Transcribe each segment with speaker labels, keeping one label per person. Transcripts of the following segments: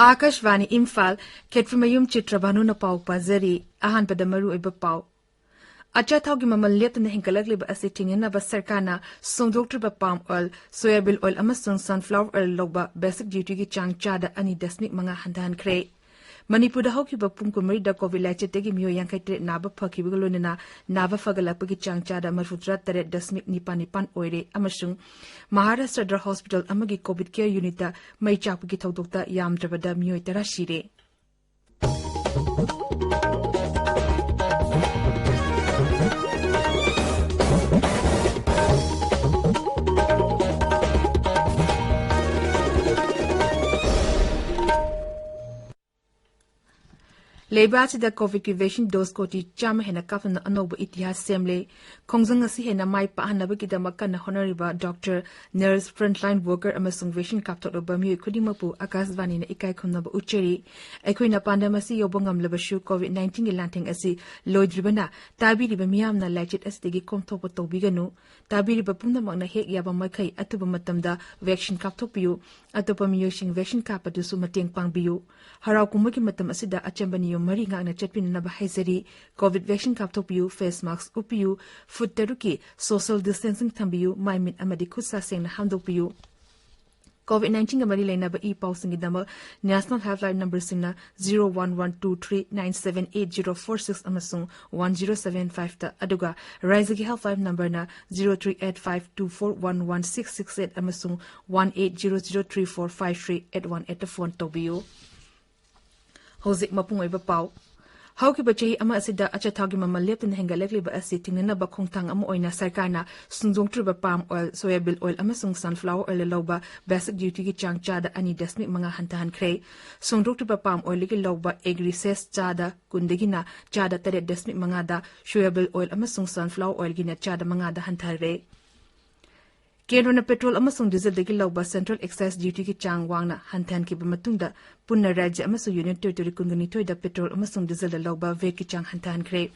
Speaker 1: Aksh.Chitrabhanu Imphal Ksh.Chitrabhanu na pau pazari ahan padamaru iba pau. Acha thau gi mamal let na hinkalak liba asiting na ba sarkana songdoktra ba palm oil, soybean oil amasung sunflower oil loba basic duty gi chang chada ani dasmik mga handan kre. Manipur da hoki ba pungkumari da COVID-19 tegi miyo yang kaitre naba phaki bigalo na naba fagala pagi chang chada marfutra tare dasmik nipan oire amasung Maharashtra Dra Hospital amagi COVID care unit da mai chapagi thaudokta yamdrabada miyo tara shire. Labor the COVID vaccine dose koti chama hena kapna anoba itihas semle kongjang si hena mai pa hanabaki da makana honorable doctor nurse frontline worker amasung vaccine kapto ba mi khudimapu Akashvani na ikai khumna ba ucheri aikoina pandamasi yobongam labashu COVID-19 lanting asi loidribana tabiri ba miyam na lachit astegi komthopa tobiganu tabiri ba pumna magna hek yaba makai atuba matamda vaccine kapto piu atopa miyosing vaccine kapadu su mateng pangbiu harau kumaki matam asida achambani mari ngakna chatpin na bahai COVID vaccine kaptopiu face mask upiu food teruki social distancing thambiu maimin amadi khutsa sengna hamdopiu COVID-19 ga mari leina ba e pausing dama national helpline number singna 011239780046 amasung 1075 ta aduga rise gi helpline number na 038524116668 amasung 1800345381 at phone tobiu Hozik mapung iba pau. Hauki bachahi ama asida achatagi mama lepin hengalekli ba asiting na ba kongtang ama oina sarkana sungjong triba palm oil, soybean oil amasung sunflower oil loba basic duty gi chang chada ani dasmik mga hantahan kre. Sungjong triba palm oil gi loba egrises chada kundegina chada tare dasmik mga da soybean oil amasung sunflower oil gina chada mga da hantare. Kendo na petrol amasung diesel degi lauba central excise duty ki chang wangna hantan ki bamatungda punna rajya amasung union territory kungani toida petrol amasung diesel da lauba ve ki chang hantan kre.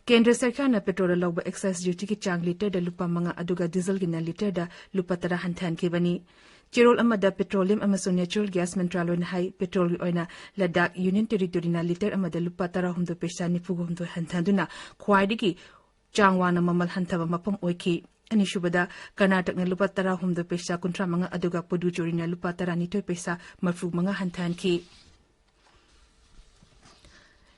Speaker 1: Kendra sarkar na petrol lauba excise duty ki chang liter da lupa mga aduga diesel gina liter da lupa tara hantan ki bani. Chirol amada petroleum amasung natural gas mentralo na hai petrol oina Ladakh union territory na liter amada lupa tara humdo pesa ni pugo humdo hantan duna kwaidiki chang wana mamal hantaba mapam oiki. Ani shubada Karnataka na lupa tara humda pesa kontra mga aduga Puducherry na lupa tara nito pesa marfu mga hantan ki.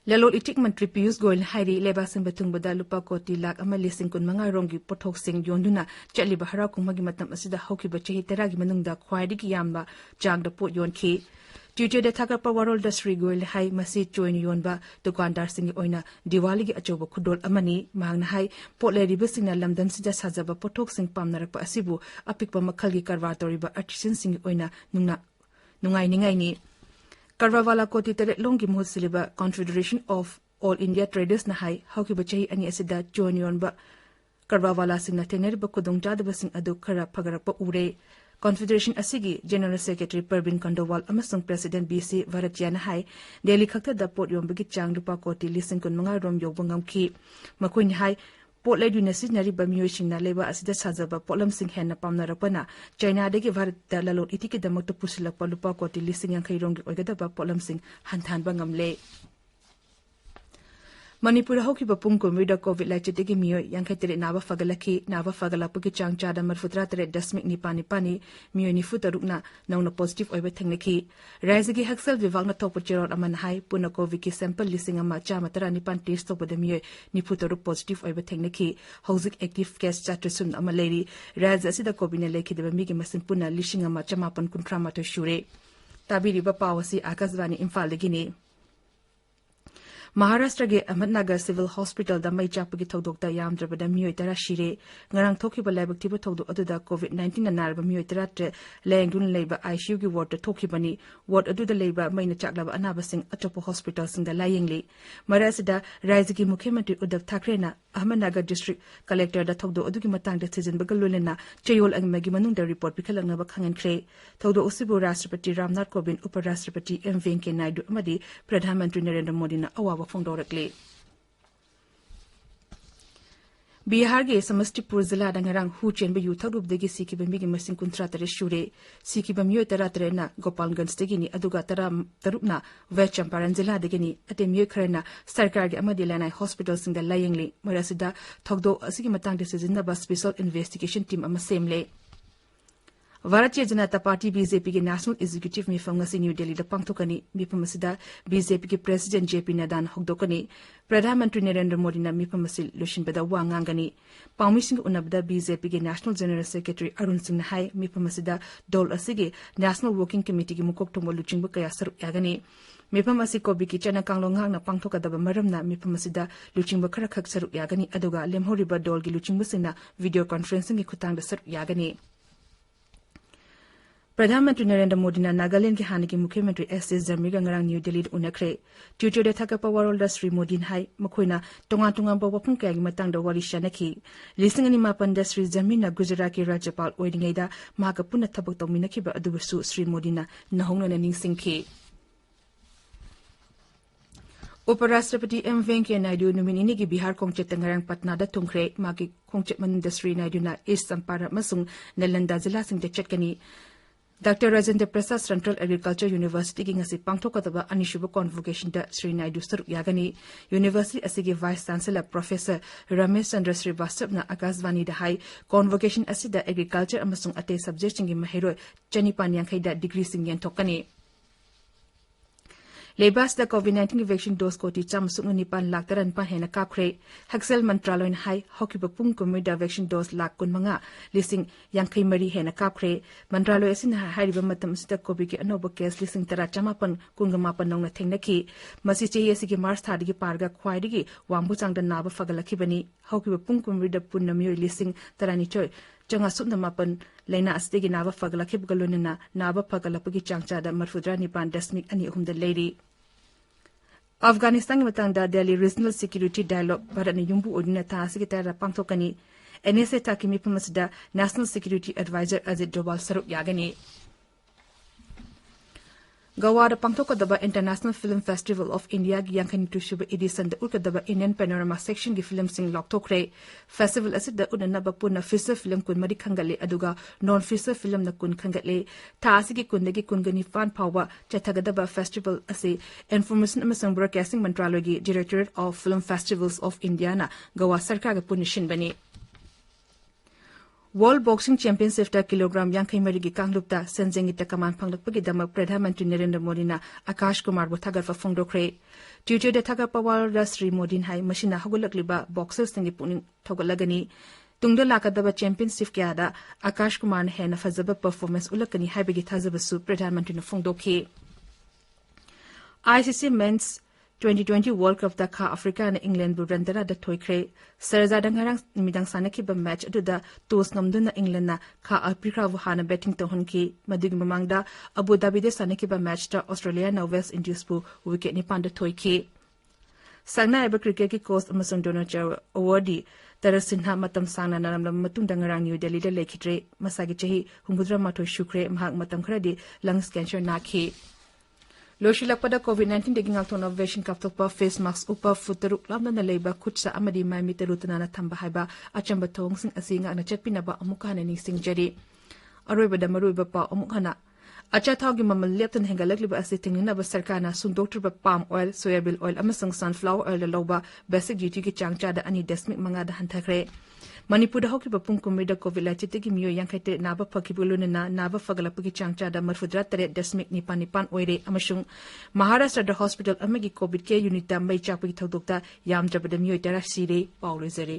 Speaker 1: Lalol itik mantri Piyush Goyal hairi lebasan batung bada lupa koti lak ama lising kun mga rongi pothok sing yonduna chali bahara kung magi matam asida hoki bachahi teragi manungda khwaidiki yamba jangda pot yon ki. Tuesday da thakar pawarol da Sri Goyal hai masi join yonba dukandar singi oina Diwali gi achoba khudol amani mangna hai potle ribasing na lamdam sida sajaba pothok sing pamnar pa asibu apikpa makhal gi karwa toriba artisan singi oina nungai ningai ni Karwawala koti tere longi muhsiliba Confederation of All India Traders na hai hauki bachahi ani asida join yonba Karwawala sing na tener ba kudong jadaba sing adu khara pagarapa ure Confederation asigi General Secretary Parvin Kandowal amasung President BC Varadjana hai Delhi khakta da port yom bagi chang lupa koti lising kun mga rom yobangam ki makoin hai port lai dunasi nari bamyo singna leba asida sajaba polam sing hen na pamna rapana China degi Bharat da lalon itiki da makta pusilak pa lupa koti lising yang khairong gi oigada ba polam sing hantan bangam le Manipur hoki ba pungkumri da COVID-19 tegi miyo yang kaitere naba fagala pagi chang chada marfutra tere dasmik nipani miyo ni futarukna nauna positive oiba thangnaki raizagi haksal vivag na topo cheron aman hai puna COVID ki sample lising ama chama tara nipan test topo da miyo ni futaruk positive oiba thangnaki housing active case chatrasum ama lady raiz asida COVID na leki da migi masin puna lising ama chamapan kuntrama to shure tabiri ba pawasi Akashvani Imphal legini Maharashtra ge Ahmednagar Civil Hospital da mai chapagi thodokta yamdrabada miyoi tara shire ngarang thokiba laibak tiba thodu aduda COVID-19 na narba miyoi tara tre lengdun leiba ICU gi ward thokibani ward aduda leiba maina chaklaba anaba sing atopo hospital sing da layengli marasida raizagi Mukhyamantri Uddhav Thackeray na Ahmednagar District Collector da thodu adugi matang da season bagalolena chayol angmagi manung da report bikhalang ba khangan kre thodu usibu Rashtrapati Ramnath Kovind Uparashtrapati M Venkaiah Naidu amadi Pradhan Mantri Narendra Modi na awa Fongdorakle Bihar के समस्तीपुर जिला नगरंग हु चेंब यू थरुबदगी सिकिबम बिगी मसिंग 13 शुरे सिकिबम यो 13 गोपालगंज दगिनी अदुगा 13 वेस्ट चंपारण जिला दगिनी अतेम यो खरना सरकार के अमदि लानाय हॉस्पिटल सिंग द लायंगली मरसिदा थगदो असिगी मतंग डिसीजन द स्पेशल इन्वेस्टिगेशन टीम अम सेमले भारतीय जनता पार्टी बीजेपी के नेशनल एग्जीक्यूटिव मीफम न्यू दिल्ली पांथोकनी मीफम बीजेपी के प्रेसिडेंट जेपी नड्डा होदोकनी प्रधानमंत्री नरेंद्र मोदी मीफम लुशिनबद वा ngangani पाउमिसिंग उनबद बीजेपी के national general secretary Arun Singh हाई मीफम दौल असिगे नेशनल वर्किंग कमिटी की मुकोक थोंब लुचिंग कया सरुक यागनी मीफम कोबी की चना कांगलोंग पांथोकदब मरमना मीफम लुचिंग खर खक सरुक यागनी अदुगा लेमहोरिब दौल की लुचिंग वीडियो कॉन्फ्रेंसिंग की खुतांग सरुक यागनी प्रधानमंत्री नरेंद्र मोदी नागालैंड के हानि की मुख्यमंत्री एस जमीगा ngarang न्यू दिल्ली उनखरे ट्विटर थकप वरोल श्री मोदी हाई मखोइना तोंगा तोंगा वफुं कयागी मतंग वरी शनखी 2005 श्री जमीना गुजरात के राज्यपाल ओइदिंगैदा माका पुनः थबक तौमिनखिबा अदुबसु श्री मोदीना नहोंगना निंगसिंखी उपराष्ट्रपति एम वेंकैया नायडू नुमिनिनी की बिहार खोंगचेत ngarang पटना दा तुंखरे मागी खोंगचेत मनुंग श्री नायडू ना ईस्ट चंपारण मसुंग नालंदा जिला सिंग चटकनी doctor Rajendra Prasad central agriculture university की ngasi पांथोकदबा अनिशुब कॉन्वोकेशन दा श्री नायडू सरुक यागनी यूनिवर्सिटी असिगे vice chancellor professor Ramesh Chandra Srivastava ना आकाशवाणी दा हाई कॉन्वोकेशन असिदा एग्रीकल्चर अमसुंग अते सब्जेक्ट सिंग महिरोय चनिपान यांखैदा डिग्री सिंग यंथोकनी लेबास द कोविड-19 की वैक्सीन डोज कोटी 4.9 हेना काखरे हक्सेल मंत्रालय हाई हॉकीब पुंग कुमिद वैक्सीन डोज लाख 15,000 हेना काखरे मंत्रालय असिना हाइरिबा मतम सिदा कोविड के अनोब केस 19,919 नौना थेंगनखी मसि चेय असिगे मार्च थादिगी पारगा ख्वाइदिगी वांबु चांगदा नाबा फगलखिबनी हॉकीब पुंग कुमिद पुन्नमियो 19,000 चंगा सुपना मापन लेना अस्तेगी नाबा फगलखिबगलोनना नाबा फगलपगी चांगचादा 49.2 लेरी अफगानिस्तान की मतंगदा Delhi regional security dialogue Bharat ने युंबु ओडिना तासिगे तारा पांथोकनी एनएसए ताकि मिपमसदा national security adviser Ajit Doval सरुक यागनी गोवादा पांथोकदबा international film festival of India की यांखनिटुशुब एडिशन द उकदबा इंडियन पैनोरामा सेक्शन की फिल्म सिंग लॉकथोखरे फेस्टिवल असिद उननबा पुना फीचर फिल्म कुन मरी खंगले अदुगा नॉन फीचर फिल्म न कुन खंगले थासी की कुंदगी कुनगनी फान फावा चथगदबा फेस्टिवल असे इन्फॉर्मेशन अमसंग ब्रॉडकास्टिंग मंत्रालय की directorate of film festivals of India ना गोवा सरकार के पुनिशिन बनी वर्ल्ड बॉक्सिंग चैंपियनशिप दा किलोग्राम 50 की कांगलुपता संजेंगी तकमान फंगलपगी दमक प्रधानमंत्री नरेंद्र मोदी ना आकाश कुमार बो थागरफा फोंदोखरे ट्विटर दा थागरपा वाल श्री मोदी हाई मशीना हगुलकलिबा बॉक्सर्स संगी पुनिंग थोगलगनी तुंगदा लाकदबा चैंपियनशिप क्यादा आकाश कुमार ने हेना फजबा परफॉर्मेंस उलकनी हाइबगी थाजबसु प्रधानमंत्री ने फोंदोखी आईसीसी मेंस 2020 वर्ल्ड कप दा खा अफ्रीका ने इंग्लैंड बु रंदरा दा थोइख्रे सरजादा ngarang midang sanaki मैच अदुदा टॉस नमदुना इंग्लैंड ना खा अफ्रीका बु हाना बैटिंग तोहनकी मदिग ममांगदा अबु धाबी दे sanaki मैच दा ऑस्ट्रेलिया ना वेस्ट इंडीज बु विकेट निपान दा थोइखी संगना एब क्रिकेट की कोच अमसंग डोनाचर अवार्डी तरसिन्हा मतम सांगना नरमलम मतुंग ngarang न्यू दिल्ली दा लेखित्रे मसागी चही हुंगुद्रा माथो शुक्रे महक मतम खरदी लंग्स कैंसर नाखी लोशिलकपदा कोविड-19 दगी ngakthona वैक्सीन कापथोकपा फेस मास्क उप फुतरुक लामना लेबा खुटसा अमदि माइमी तरुतना थंबा हाइबा अचंबा थोंगसिंग असि ngakna चटपिनबा अमुकाना निसिंगजरी अरोइबदा मरुइबा पा अमुकाना अचा थावगी ममल लेप्तन हेंगलकलिबा असि थिंगनबा सरकारना सुंदोक्टरबा पाम ऑयल सोयाबीन ऑयल अमसंग सनफ्लावर ऑयल लौबा बेसिक ड्यूटी की चांगचादा 2.5 दा हंथखरे मणिपुर हौकिबा पुंग कुमिदा कोविड-19 की मियो यांखैते नाबा फकिबुलुनना नाबा फगलपगी चांगचादा 43.9 ओइरे अमसुंग महाराष्ट्र दा हॉस्पिटल अमगी कोविड के यूनिट मई चापगी थौदोक्ता यामद्रबदा मियो 10 सिरे पाउरेजरे